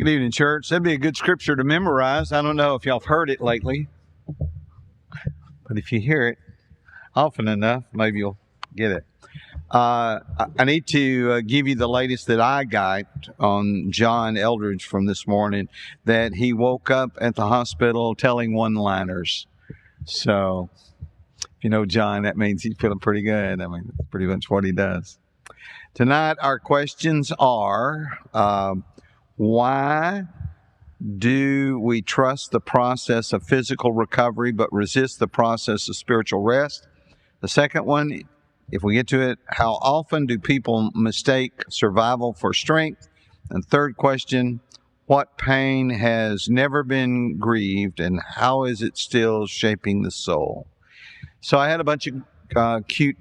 Good evening, church. That'd be a good scripture to memorize. I don't know if y'all have heard it lately, but if you hear it often enough, maybe you'll get it. I need to give you the latest that I got on John Eldridge from this morning, that he woke up at the hospital telling one-liners. So, if you know John, that means he's feeling pretty good. I mean, that's pretty much what he does. Tonight, our questions are, why do we trust the process of physical recovery but resist the process of spiritual rest? The second one, if we get to it, how often do people mistake survival for strength? And third question, what pain has never been grieved and how is it still shaping the soul? So I had a bunch of cute,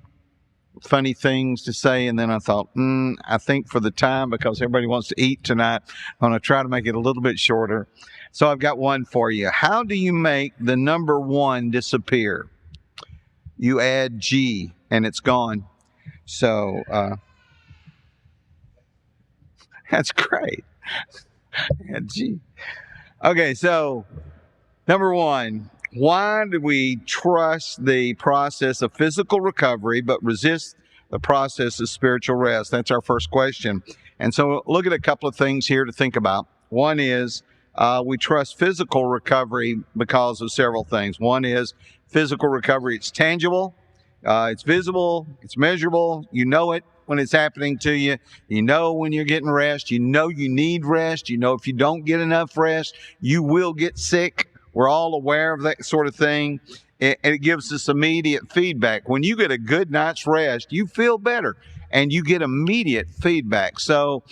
funny things to say, and then I thought, I think for the time, because everybody wants to eat tonight, I'm going to try to make it a little bit shorter. So I've got one for you. How do you make the number one disappear? You add G, and it's gone. So that's great. Add G. Okay, so number one, why do we trust the process of physical recovery but resist the process of spiritual rest? That's our first question. And so look at a couple of things here to think about. One is we trust physical recovery because of several things. One is physical recovery. It's tangible, it's visible, it's measurable. You know it when it's happening to you. You know when you're getting rest. You know you need rest. You know if you don't get enough rest, you will get sick. We're all aware of that sort of thing, and it gives us immediate feedback. When you get a good night's rest, you feel better, and you get immediate feedback. So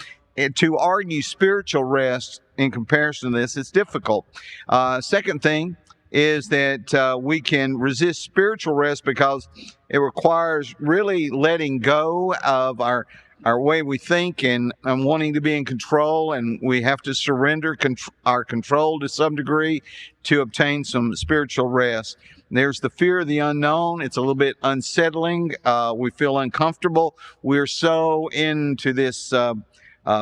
to argue spiritual rest in comparison to this, it's difficult. Second thing is that we can resist spiritual rest because it requires really letting go of our way we think and wanting to be in control, and we have to surrender our control to some degree to obtain some spiritual rest. There's the fear of the unknown. It's a little bit unsettling. We feel uncomfortable. We're so into this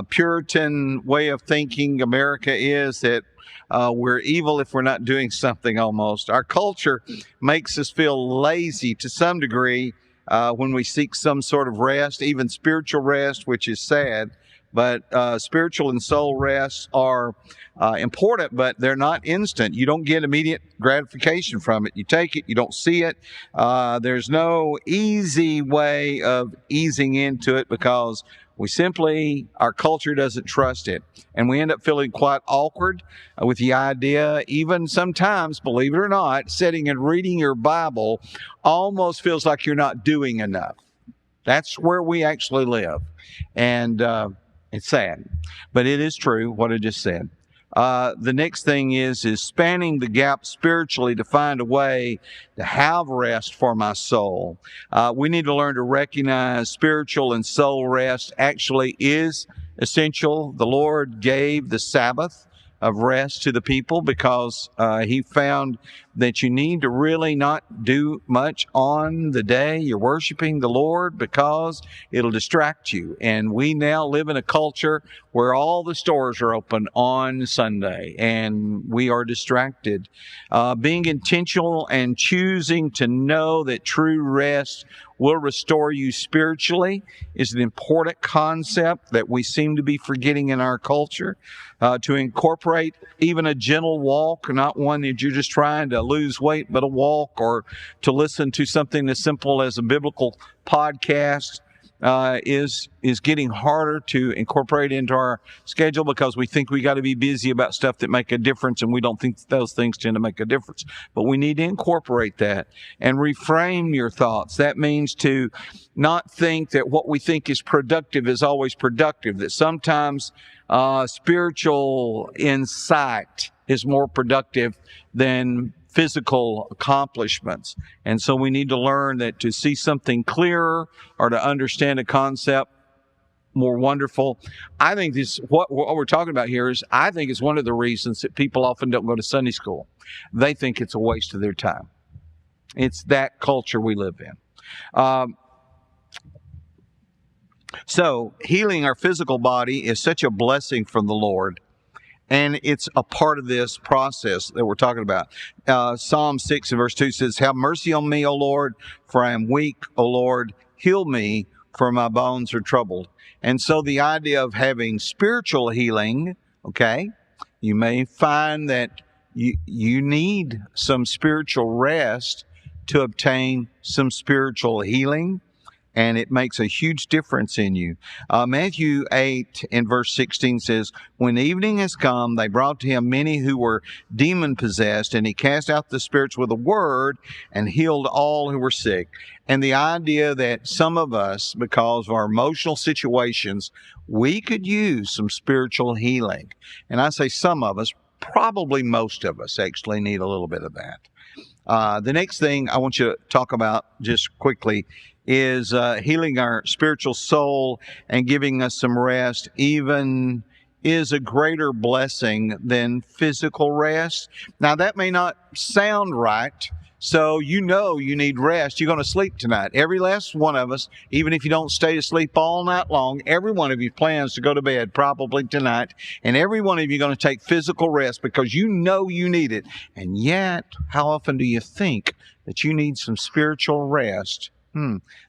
Puritan way of thinking America is, that we're evil if we're not doing something almost. Our culture makes us feel lazy to some degree when we seek some sort of rest, even spiritual rest, which is sad. But spiritual and soul rests are important, but they're not instant. You don't get immediate gratification from it. You take it, you don't see it. There's no easy way of easing into it because our culture doesn't trust it. And we end up feeling quite awkward with the idea, even sometimes, believe it or not, sitting and reading your Bible almost feels like you're not doing enough. That's where we actually live. And it's sad, but it is true what I just said. The next thing is spanning the gap spiritually to find a way to have rest for my soul. We need to learn to recognize spiritual and soul rest actually is essential. The Lord gave the Sabbath of rest to the people because He found that you need to really not do much on the day you're worshiping the Lord because it'll distract you. And we now live in a culture where all the stores are open on Sunday and we are distracted. Being intentional and choosing to know that true rest will restore you spiritually is an important concept that we seem to be forgetting in our culture. To incorporate even a gentle walk, not one that you're just trying to lose weight, but a walk, or to listen to something as simple as a biblical podcast, is getting harder to incorporate into our schedule because we think we got to be busy about stuff that make a difference, and we don't think those things tend to make a difference. But we need to incorporate that and reframe your thoughts. That means to not think that what we think is productive is always productive, that sometimes spiritual insight is more productive than physical accomplishments. And so we need to learn that to see something clearer or to understand a concept more wonderful. I think what we're talking about here is, I think it's one of the reasons that people often don't go to Sunday school. They think it's a waste of their time. It's that culture we live in. So healing our physical body is such a blessing from the Lord. And it's a part of this process that we're talking about. Psalm 6 and verse 2 says, have mercy on me, O Lord, for I am weak, O Lord. Heal me, for my bones are troubled. And so the idea of having spiritual healing, okay, you may find that you need some spiritual rest to obtain some spiritual healing. And it makes a huge difference in you. Matthew 8 in verse 16 says, when evening has come, they brought to him many who were demon-possessed, and he cast out the spirits with a word and healed all who were sick. And the idea that some of us, because of our emotional situations, we could use some spiritual healing. And I say some of us, probably most of us actually need a little bit of that. The next thing I want you to talk about just quickly is healing our spiritual soul and giving us some rest even is a greater blessing than physical rest. Now, that may not sound right. So you know you need rest. You're going to sleep tonight. Every last one of us, even if you don't stay asleep all night long, every one of you plans to go to bed probably tonight. And every one of you are going to take physical rest because you know you need it. And yet, how often do you think that you need some spiritual rest?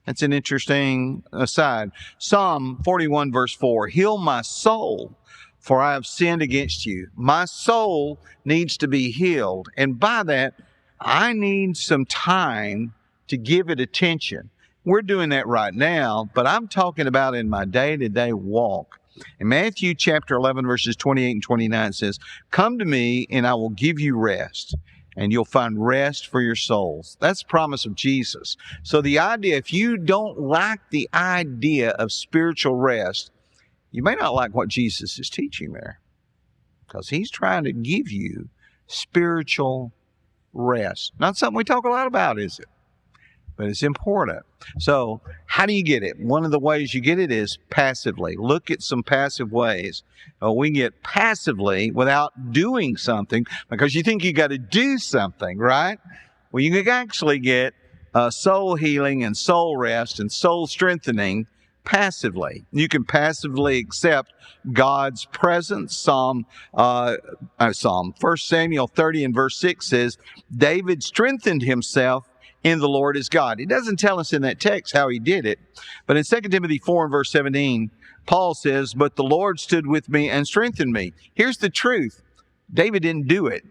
That's an interesting aside. Psalm 41 verse 4, heal my soul, for I have sinned against you. My soul needs to be healed. And by that, I need some time to give it attention. We're doing that right now, but I'm talking about in my day-to-day walk. In Matthew chapter 11, verses 28 and 29 says, come to me and I will give you rest, and you'll find rest for your souls. That's the promise of Jesus. So the idea, if you don't like the idea of spiritual rest, you may not like what Jesus is teaching there, because he's trying to give you spiritual rest. Not something we talk a lot about, is it? But it's important. So how do you get it? One of the ways you get it is passively. Look at some passive ways. We get passively without doing something because you think you got to do something, right? Well, you can actually get soul healing and soul rest and soul strengthening passively. You can passively accept God's presence. 1 Samuel 30 and verse 6 says, David strengthened himself in the Lord his God. It doesn't tell us in that text how he did it, but in 2 Timothy 4 and verse 17, Paul says, but the Lord stood with me and strengthened me. Here's the truth. David didn't do it.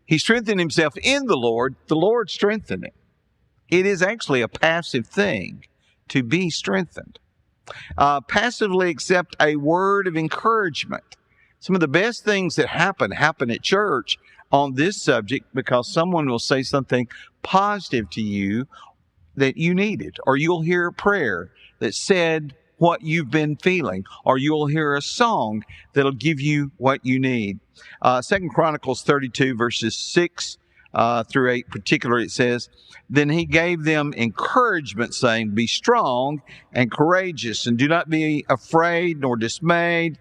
He strengthened himself in the Lord strengthened him. It is actually a passive thing to be strengthened. Passively accept a word of encouragement. Some of the best things that happen at church on this subject because someone will say something positive to you that you needed, or you'll hear a prayer that said what you've been feeling, or you'll hear a song that'll give you what you need. 2 Chronicles 32 verses 6 through 8 particularly, it says, then he gave them encouragement, saying, be strong and courageous, and do not be afraid nor dismayed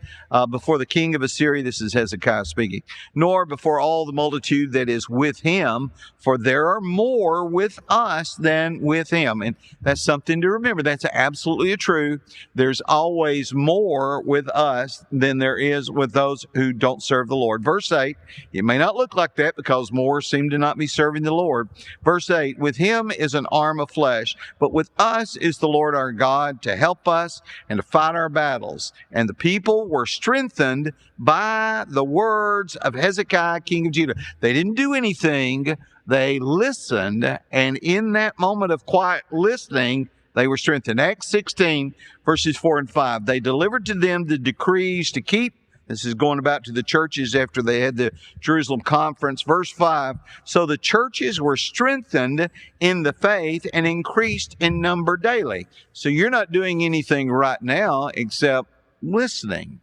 before the king of Assyria, this is Hezekiah speaking, nor before all the multitude that is with him, for there are more with us than with him. And that's something to remember. That's absolutely true. There's always more with us than there is with those who don't serve the Lord. Verse 8, it may not look like that because more seem to not be serving the Lord. Verse 8, with him is an arm of flesh, but with us is the Lord our God to help us and to fight our battles. And the people were strengthened by the words of Hezekiah, king of Judah. They didn't do anything. They listened, and in that moment of quiet listening, they were strengthened. Acts 16, verses 4 and 5, they delivered to them the decrees to keep. This is going about to the churches after they had the Jerusalem conference. Verse 5, so the churches were strengthened in the faith and increased in number daily. So you're not doing anything right now except listening.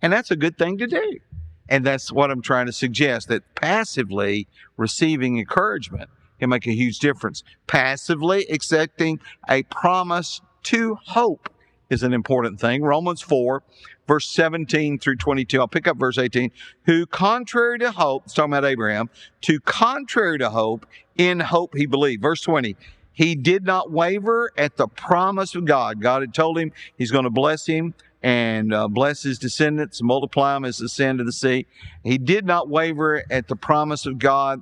And that's a good thing to do. And that's what I'm trying to suggest, that passively receiving encouragement can make a huge difference. Passively accepting a promise to hope is an important thing. Romans 4, verse 17 through 22. I'll pick up verse 18. Who contrary to hope, it's talking about Abraham, to contrary to hope, in hope he believed. Verse 20. He did not waver at the promise of God. God had told him he's going to bless him and bless his descendants, multiply them as the sand of the sea. He did not waver at the promise of God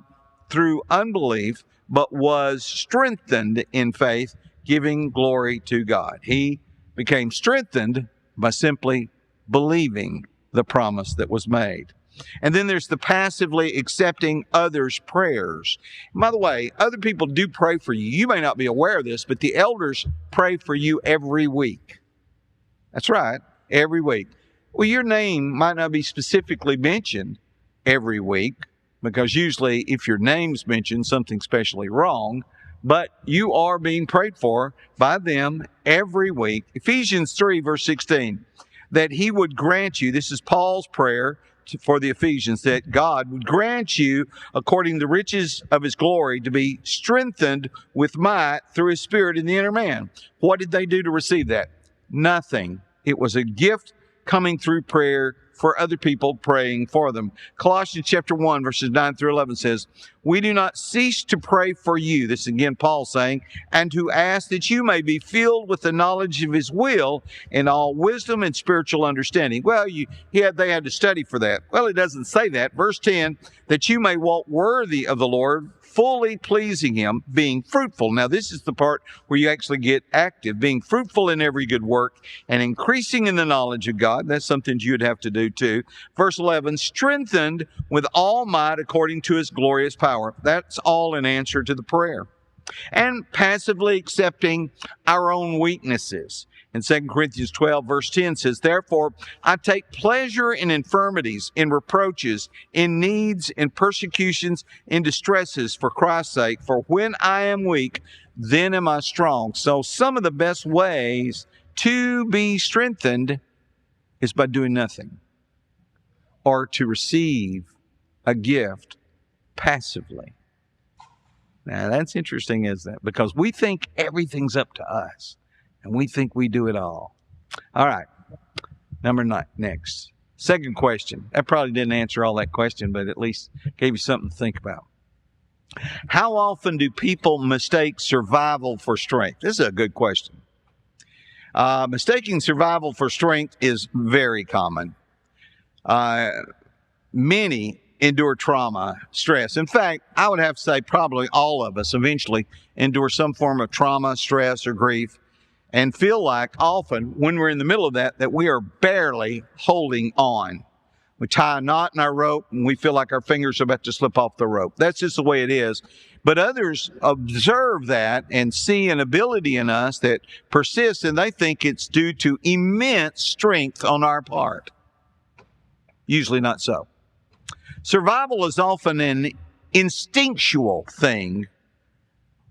through unbelief, but was strengthened in faith, giving glory to God. He became strengthened by simply believing the promise that was made. And then there's the passively accepting others' prayers. By the way, other people do pray for you. You may not be aware of this, but the elders pray for you every week. That's right, every week. Well, your name might not be specifically mentioned every week, because usually if your name's mentioned, something's especially wrong, but you are being prayed for by them every week. Ephesians 3, verse 16, that he would grant you, this is Paul's prayer for the Ephesians, that God would grant you, according to the riches of his glory, to be strengthened with might through his Spirit in the inner man. What did they do to receive that? Nothing. It was a gift coming through prayer for other people, praying for them. Colossians chapter 1, verses 9 through 11 says, we do not cease to pray for you, this is again Paul saying, and to ask that you may be filled with the knowledge of his will in all wisdom and spiritual understanding. Well, they had to study for that. Well, it doesn't say that. Verse 10, that you may walk worthy of the Lord, fully pleasing him, being fruitful. Now, this is the part where you actually get active, being fruitful in every good work and increasing in the knowledge of God. That's something you'd have to do too. Verse 11, strengthened with all might according to his glorious power. That's all in answer to the prayer. And passively accepting our own weaknesses. In 2 Corinthians 12, verse 10 says, therefore, I take pleasure in infirmities, in reproaches, in needs, in persecutions, in distresses for Christ's sake. For when I am weak, then am I strong. So some of the best ways to be strengthened is by doing nothing, or to receive a gift passively. Now, that's interesting, isn't it? Because we think everything's up to us, and we think we do it all. All right, number 9, next. Second question. That probably didn't answer all that question, but at least gave you something to think about. How often do people mistake survival for strength? This is a good question. Mistaking survival for strength is very common. Many endure trauma, stress. In fact, I would have to say probably all of us eventually endure some form of trauma, stress, or grief, and feel like often when we're in the middle of that we are barely holding on. We tie a knot in our rope and we feel like our fingers are about to slip off the rope. That's just the way it is. But others observe that and see an ability in us that persists, and they think it's due to immense strength on our part. Usually not so. Survival is often an instinctual thing,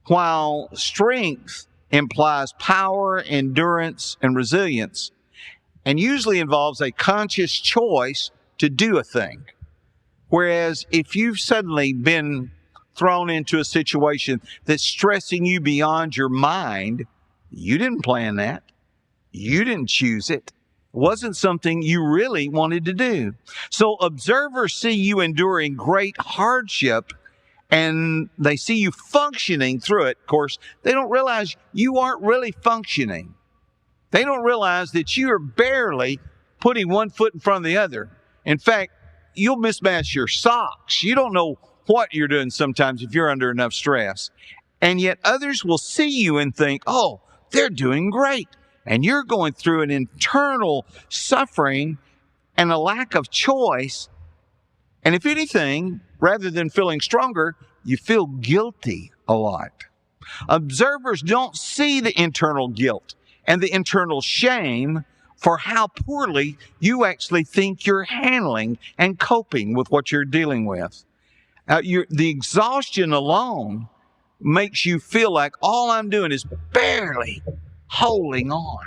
while strength implies power, endurance, and resilience, and usually involves a conscious choice to do a thing. Whereas if you've suddenly been thrown into a situation that's stressing you beyond your mind, you didn't plan that. You didn't choose it. Wasn't something you really wanted to do. So observers see you enduring great hardship and they see you functioning through it. Of course, they don't realize you aren't really functioning. They don't realize that you are barely putting one foot in front of the other. In fact, you'll mismatch your socks. You don't know what you're doing sometimes if you're under enough stress. And yet others will see you and think, oh, they're doing great. And you're going through an internal suffering and a lack of choice. And if anything, rather than feeling stronger, you feel guilty a lot. Observers don't see the internal guilt and the internal shame for how poorly you actually think you're handling and coping with what you're dealing with. The exhaustion alone makes you feel like all I'm doing is barely holding on.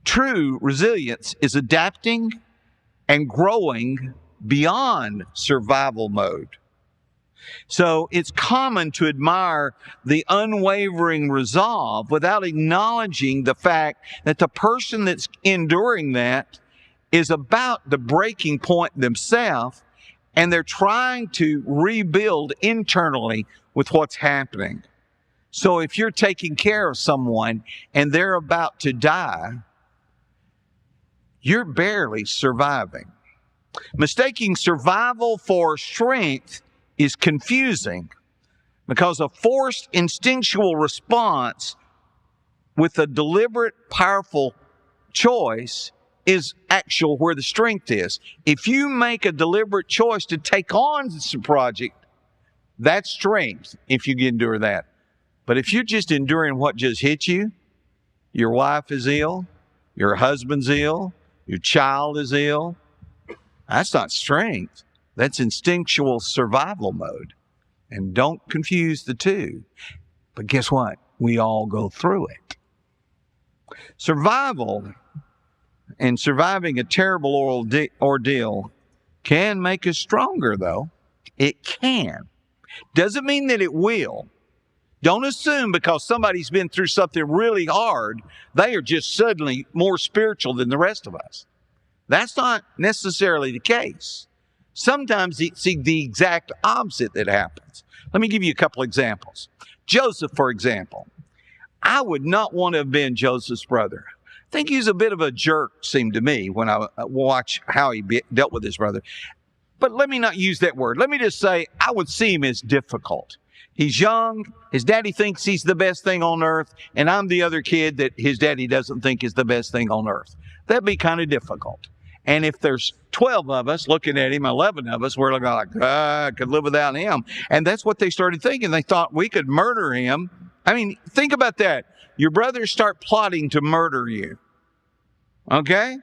True resilience is adapting and growing beyond survival mode. So it's common to admire the unwavering resolve without acknowledging the fact that the person that's enduring that is about the breaking point themselves, and they're trying to rebuild internally with what's happening. So if you're taking care of someone and they're about to die, you're barely surviving. Mistaking survival for strength is confusing because a forced instinctual response with a deliberate, powerful choice is actual where the strength is. If you make a deliberate choice to take on this project, that's strength if you can endure that. But if you're just enduring what just hit you, your wife is ill, your husband's ill, your child is ill, that's not strength. That's instinctual survival mode. And don't confuse the two. But guess what? We all go through it. Survival and surviving a terrible ordeal can make us stronger, though. It can. Doesn't mean that it will. Don't assume because somebody's been through something really hard, they are just suddenly more spiritual than the rest of us. That's not necessarily the case. Sometimes it's the exact opposite that happens. Let me give you a couple examples. Joseph, for example. I would not want to have been Joseph's brother. I think he was a bit of a jerk, seemed to me, when I watch how he dealt with his brother. But let me not use that word. Let me just say I would see him as difficult. He's young. His daddy thinks he's the best thing on earth, and I'm the other kid that his daddy doesn't think is the best thing on earth. That'd be kind of difficult. And if there's 12 of us looking at him, 11 of us, we're like, I could live without him. And that's what they started thinking. They thought we could murder him. I mean, think about that. Your brothers start plotting to murder you. Okay?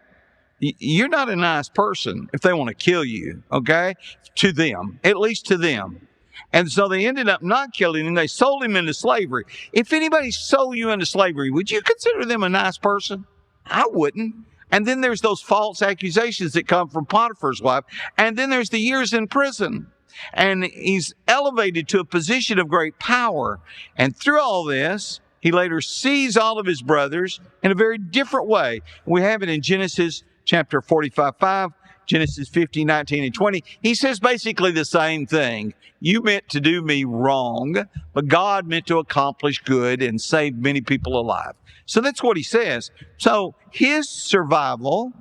You're not a nice person if they want to kill you. Okay? To them. At least to them. And so they ended up not killing him. They sold him into slavery. If anybody sold you into slavery, would you consider them a nice person? I wouldn't. And then there's those false accusations that come from Potiphar's wife. And then there's the years in prison. And he's elevated to a position of great power. And through all this, he later sees all of his brothers in a very different way. We have it in Genesis chapter 45:5, Genesis 50:19 and 20. He says basically the same thing. You meant to do me wrong, but God meant to accomplish good and save many people alive. So that's what he says. So his survival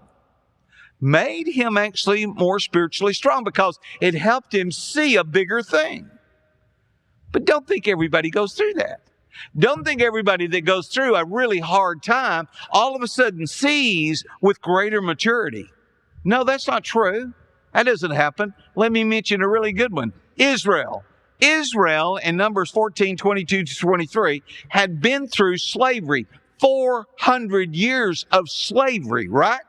made him actually more spiritually strong because it helped him see a bigger thing. But don't think everybody goes through that. Don't think everybody that goes through a really hard time all of a sudden sees with greater maturity. No, that's not true. That doesn't happen. Let me mention a really good one. Israel. Israel in Numbers 14:22-23 had been through slavery. 400 years of slavery, right?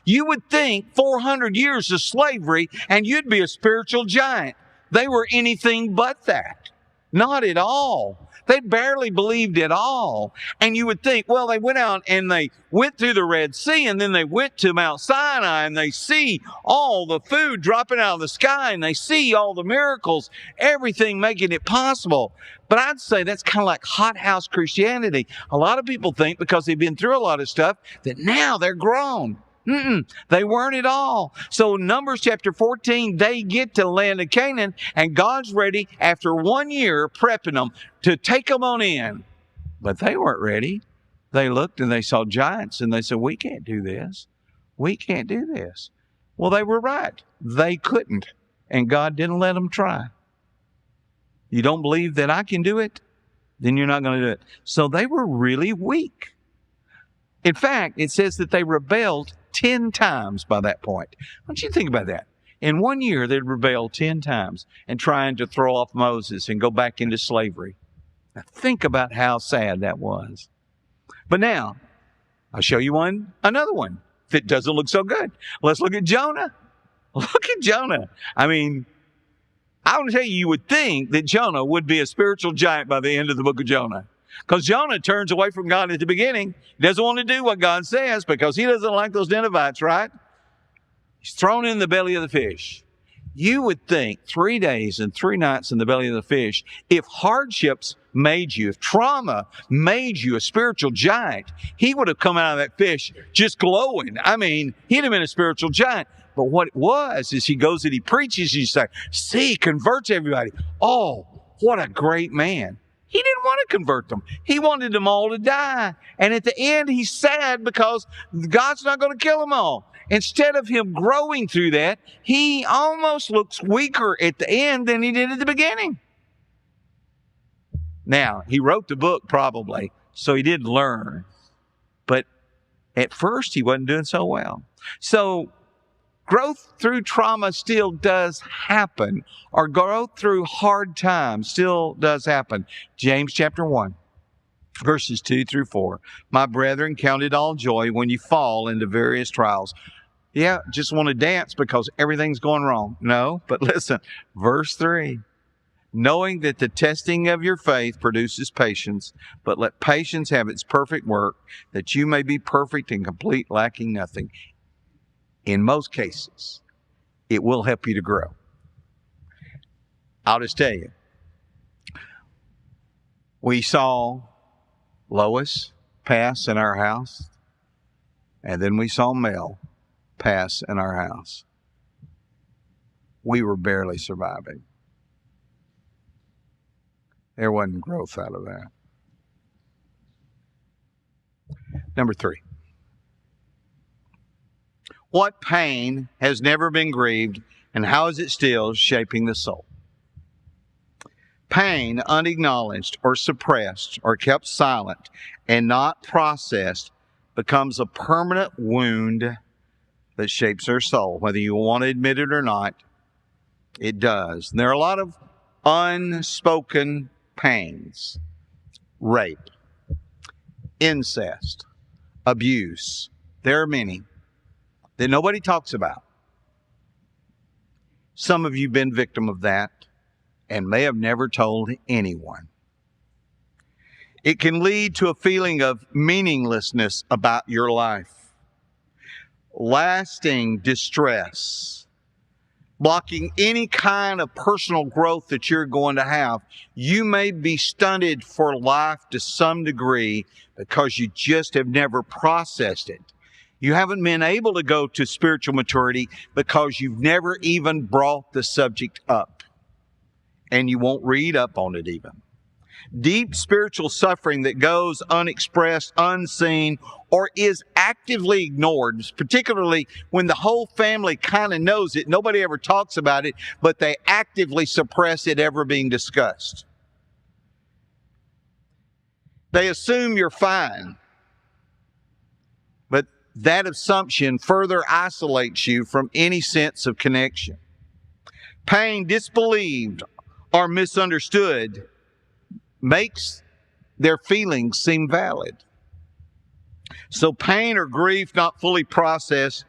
You would think 400 years of slavery and you'd be a spiritual giant. They were anything but that. Not at all. They barely believed at all. And you would think, well, they went out and they went through the Red Sea and then they went to Mount Sinai and they see all the food dropping out of the sky and they see all the miracles, everything making it possible. But I'd say that's kind of like hothouse Christianity. A lot of people think because they've been through a lot of stuff that now they're grown. They weren't at all. So Numbers chapter 14, they get to the land of Canaan and God's ready after 1 year prepping them to take them on in. But they weren't ready. They looked and they saw giants and they said, we can't do this. We can't do this. Well, they were right. They couldn't. And God didn't let them try. You don't believe that I can do it? Then you're not going to do it. So they were really weak. In fact, it says that they rebelled 10 times by that point. Why don't you think about that? In 1 year, they'd rebelled 10 times and trying to throw off Moses and go back into slavery. Now, think about how sad that was. But now, I'll show you another one that doesn't look so good. Let's look at Jonah. Look at Jonah. I mean, I want to tell you, you would think that Jonah would be a spiritual giant by the end of the book of Jonah. Because Jonah turns away from God at the beginning. He doesn't want to do what God says because he doesn't like those Ninevites, right? He's thrown in the belly of the fish. You would think 3 days and 3 nights in the belly of the fish, if hardships made you, if trauma made you a spiritual giant, he would have come out of that fish just glowing. I mean, he'd have been a spiritual giant. But what it was is he goes and he preaches, you say, see, converts everybody. Oh, what a great man. He didn't want to convert them. He wanted them all to die. And at the end, he's sad because God's not going to kill them all. Instead of him growing through that, he almost looks weaker at the end than he did at the beginning. Now, he wrote the book probably, so he did learn. But at first, he wasn't doing so well. So growth through trauma still does happen, or growth through hard times still does happen. James chapter 1, verses 2 through 4. My brethren, count it all joy when you fall into various trials. Yeah, just want to dance because everything's going wrong. No, but listen, verse 3. Knowing that the testing of your faith produces patience, but let patience have its perfect work, that you may be perfect and complete, lacking nothing. In most cases, it will help you to grow. I'll just tell you. We saw Lois pass in our house, and then we saw Mel pass in our house. We were barely surviving. There wasn't growth out of that. Number 3. What pain has never been grieved, and how is it still shaping the soul? Pain unacknowledged or suppressed or kept silent and not processed becomes a permanent wound that shapes our soul. Whether you want to admit it or not, it does. And there are a lot of unspoken pains. Rape, incest, abuse. There are many that nobody talks about. Some of you have been victim of that and may have never told anyone. It can lead to a feeling of meaninglessness about your life, lasting distress, blocking any kind of personal growth that you're going to have. You may be stunted for life to some degree because you just have never processed it. You haven't been able to go to spiritual maturity because you've never even brought the subject up. And you won't read up on it even. Deep spiritual suffering that goes unexpressed, unseen, or is actively ignored, particularly when the whole family kind of knows it. Nobody ever talks about it, but they actively suppress it ever being discussed. They assume you're fine. But that assumption further isolates you from any sense of connection. Pain disbelieved or misunderstood makes their feelings seem valid. So pain or grief not fully processed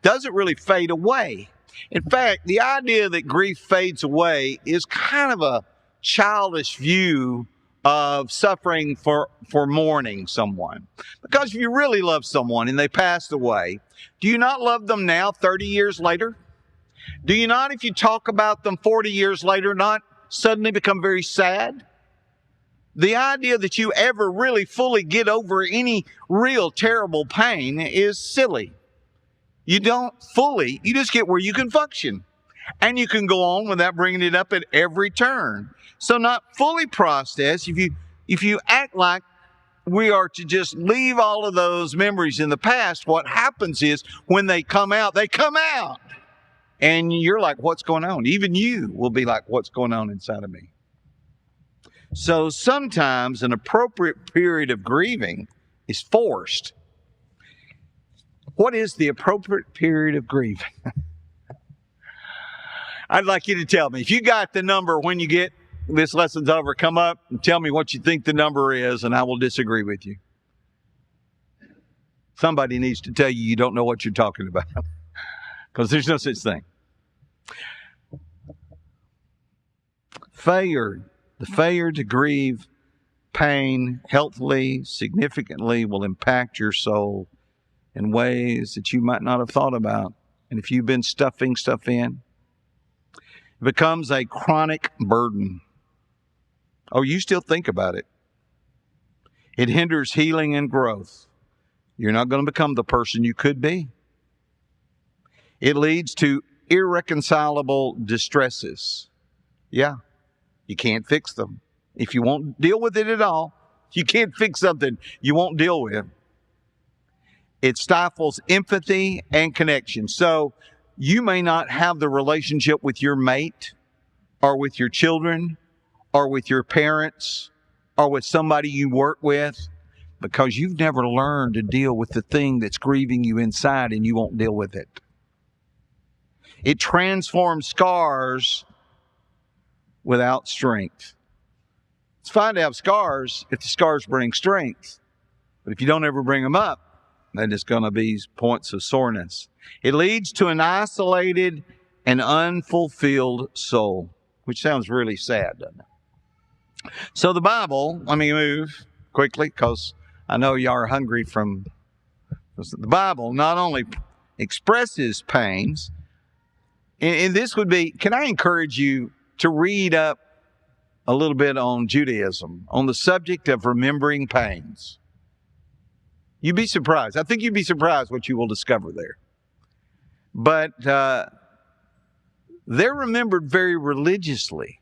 doesn't really fade away. In fact, the idea that grief fades away is kind of a childish view of suffering for mourning someone. Because if you really love someone and they passed away, do you not love them now 30 years later? Do you not, if you talk about them 40 years later, not suddenly become very sad? The idea that you ever really fully get over any real terrible pain is silly. You don't fully, you just get where you can function. And you can go on without bringing it up at every turn. So not fully processed, if you act like we are to just leave all of those memories in the past, what happens is when they come out, they come out. And you're like, what's going on? Even you will be like, what's going on inside of me? So sometimes an appropriate period of grieving is forced. What is the appropriate period of grieving? I'd like you to tell me. If you got the number when you get this lesson's over, come up and tell me what you think the number is, and I will disagree with you. Somebody needs to tell you you don't know what you're talking about, because there's no such thing. The failure to grieve pain healthily, significantly will impact your soul in ways that you might not have thought about. And if you've been stuffing stuff in, it becomes a chronic burden. Oh, you still think about it. It hinders healing and growth. You're not going to become the person you could be. It leads to irreconcilable distresses. Yeah, you can't fix them. if you won't deal with it at all, you can't fix something you won't deal with. It stifles empathy and connection. So you may not have the relationship with your mate or with your children or with your parents or with somebody you work with because you've never learned to deal with the thing that's grieving you inside and you won't deal with it. It transforms scars without strength. It's fine to have scars if the scars bring strength. But if you don't ever bring them up, then it's going to be points of soreness. It leads to an isolated and unfulfilled soul, which sounds really sad, doesn't it? So the Bible, let me move quickly because I know you are hungry from the Bible, not only expresses pains, and this would be, can I encourage you to read up a little bit on Judaism, on the subject of remembering pains. You'd be surprised. I think you'd be surprised what you will discover there. But they're remembered very religiously.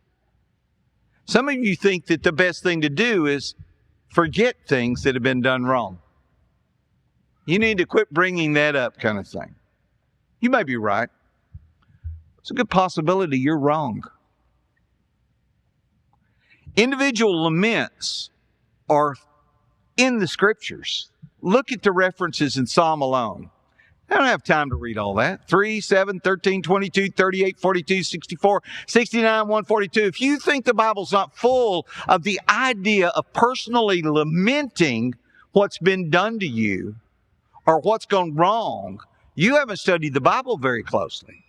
Some of you think that the best thing to do is forget things that have been done wrong. You need to quit bringing that up, kind of thing. You may be right. It's a good possibility you're wrong. Individual laments are in the Scriptures. Look at the references in Psalm alone. I don't have time to read all that. 3, 7, 13, 22, 38, 42, 64, 69, 142. If you think the Bible's not full of the idea of personally lamenting what's been done to you or what's gone wrong, you haven't studied the Bible very closely.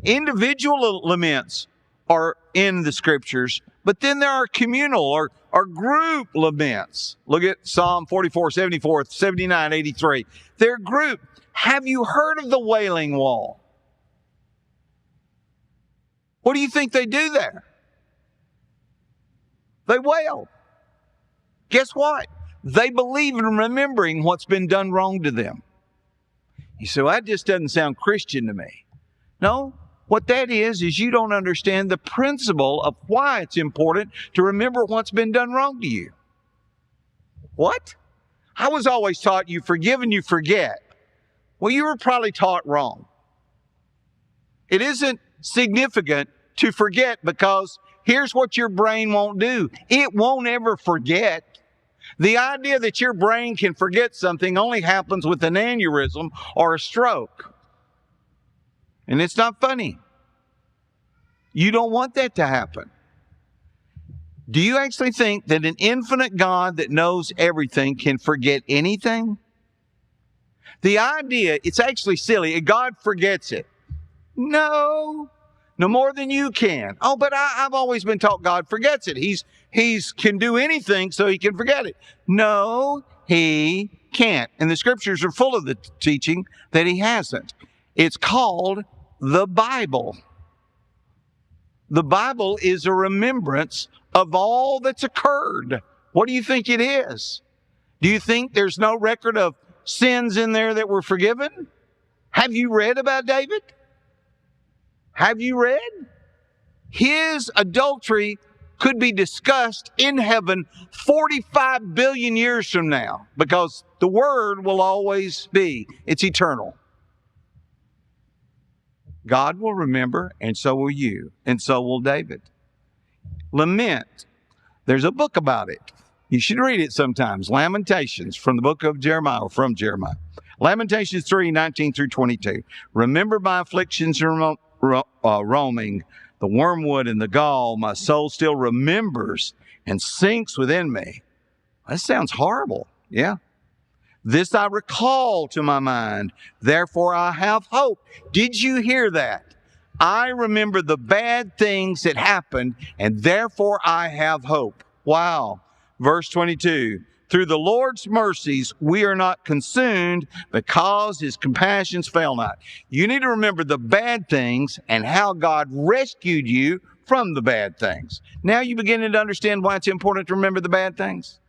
Individual laments are in the Scriptures, but then there are communal or group laments. Look at Psalm 44, 74, 79, 83. They're group. Have you heard of the Wailing Wall? What do you think they do there? They wail. Guess what? They believe in remembering what's been done wrong to them. You say, well, that just doesn't sound Christian to me. No. What that is you don't understand the principle of why it's important to remember what's been done wrong to you. What? I was always taught you forgive and you forget. Well, you were probably taught wrong. It isn't significant to forget because here's what your brain won't do. It won't ever forget. The idea that your brain can forget something only happens with an aneurysm or a stroke. And it's not funny. You don't want that to happen. Do you actually think that an infinite God that knows everything can forget anything? The idea, it's actually silly. God forgets it. No more than you can. Oh, but I've always been taught God forgets it. He's can do anything so he can forget it. No, he can't. And the Scriptures are full of the teaching that he hasn't. It's called the Bible. The Bible is a remembrance of all that's occurred. What do you think it is? Do you think there's no record of sins in there that were forgiven? Have you read about David? Have you read? His adultery could be discussed in heaven 45 billion years from now because the Word will always be. It's eternal. God will remember, and so will you, and so will David. Lament. There's a book about it. You should read it sometimes. Lamentations from the book of Jeremiah, or from Jeremiah. Lamentations 3, 19 through 22. Remember my afflictions and roaming, the wormwood and the gall. My soul still remembers and sinks within me. That sounds horrible. Yeah. This I recall to my mind, therefore I have hope. Did you hear that? I remember the bad things that happened, and therefore I have hope. Wow. Verse 22, through the Lord's mercies we are not consumed because his compassions fail not. You need to remember the bad things and how God rescued you from the bad things. Now you beginning to understand why it's important to remember the bad things?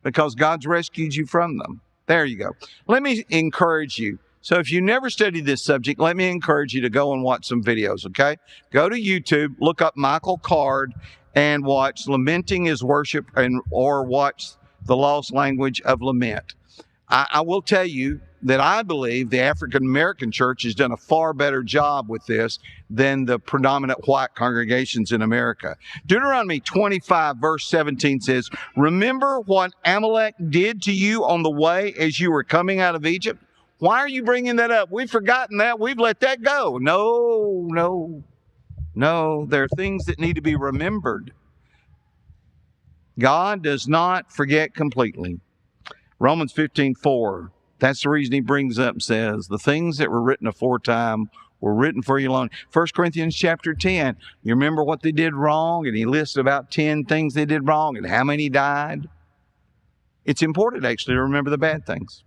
Because God's rescued you from them. There you go. Let me encourage you. So if you never studied this subject, let me encourage you to go and watch some videos, okay? Go to YouTube, look up Michael Card, and watch lamenting is worship, or watch the lost language of lament. I will tell you that I believe the African American church has done a far better job with this than the predominant white congregations in America. Deuteronomy 25 verse 17 says, "Remember what Amalek did to you on the way as you were coming out of Egypt." Why are you bringing that up? We've forgotten that. We've let that go. No. There are things that need to be remembered. God does not forget completely. Romans 15:4. That's the reason he brings up and says, the things that were written aforetime were written for you alone. 1 Corinthians chapter 10, you remember what they did wrong? And he lists about 10 things they did wrong and how many died. It's important, actually, to remember the bad things.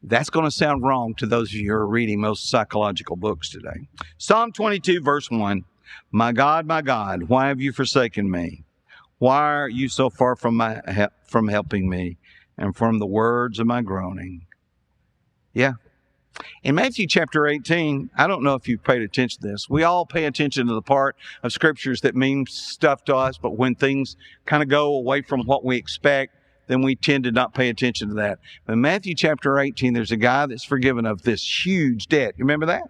That's going to sound wrong to those of you who are reading most psychological books today. Psalm 22, verse 1. My God, why have you forsaken me? Why are you so far from helping me and from the words of my groaning? Yeah. In Matthew chapter 18, I don't know if you've paid attention to this. We all pay attention to the part of scriptures that mean stuff to us, but when things kind of go away from what we expect, then we tend to not pay attention to that. But in Matthew chapter 18, there's a guy that's forgiven of this huge debt. You remember that?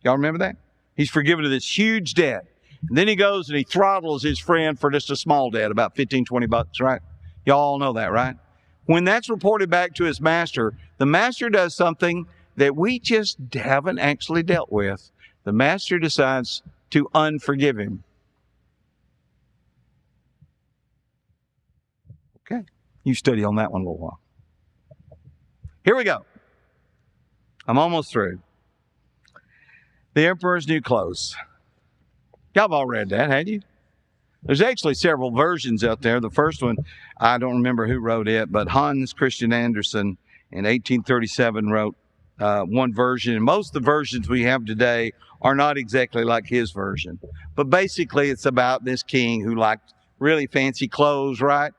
Y'all remember that? He's forgiven of this huge debt. And then he goes and he throttles his friend for just a small debt, about 15, 20 bucks, right? Y'all all know that, right? When that's reported back to his master, the master does something that we just haven't actually dealt with. The master decides to unforgive him. Okay. You study on that one a little while. Here we go. I'm almost through. The emperor's new clothes. Y'all have all read that, hadn't you? There's actually several versions out there. The first one, I don't remember who wrote it, but Hans Christian Andersen in 1837 wrote one version. And most of the versions we have today are not exactly like his version. But basically, it's about this king who liked really fancy clothes, right?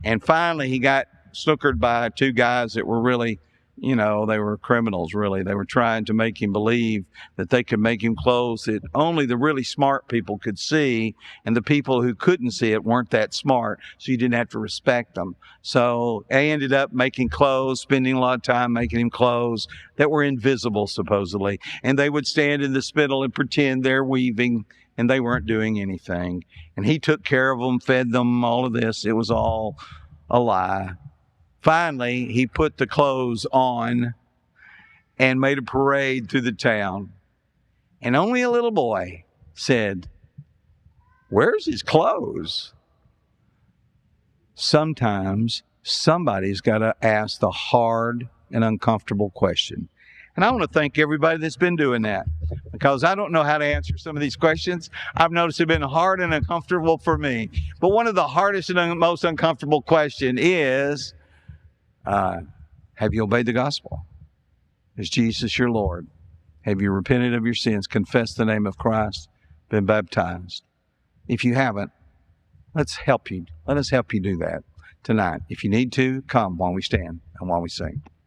And finally, he got snookered by two guys that were really, they were criminals, really. They were trying to make him believe that they could make him clothes that only the really smart people could see, and the people who couldn't see it weren't that smart, so you didn't have to respect them. So they ended up making clothes, spending a lot of time making him clothes that were invisible, supposedly. And they would stand in the spittle and pretend they're weaving, and they weren't doing anything. And he took care of them, fed them, all of this. It was all a lie. Finally, he put the clothes on and made a parade through the town. And only a little boy said, "Where's his clothes?" Sometimes somebody's got to ask the hard and uncomfortable question. And I want to thank everybody that's been doing that, because I don't know how to answer some of these questions. I've noticed they've been hard and uncomfortable for me. But one of the hardest and most uncomfortable question is, have you obeyed the gospel? Is Jesus your Lord? Have you repented of your sins, confessed the name of Christ, been baptized? If you haven't, let's help you. Let us help you do that tonight. If you need to, come while we stand and while we sing.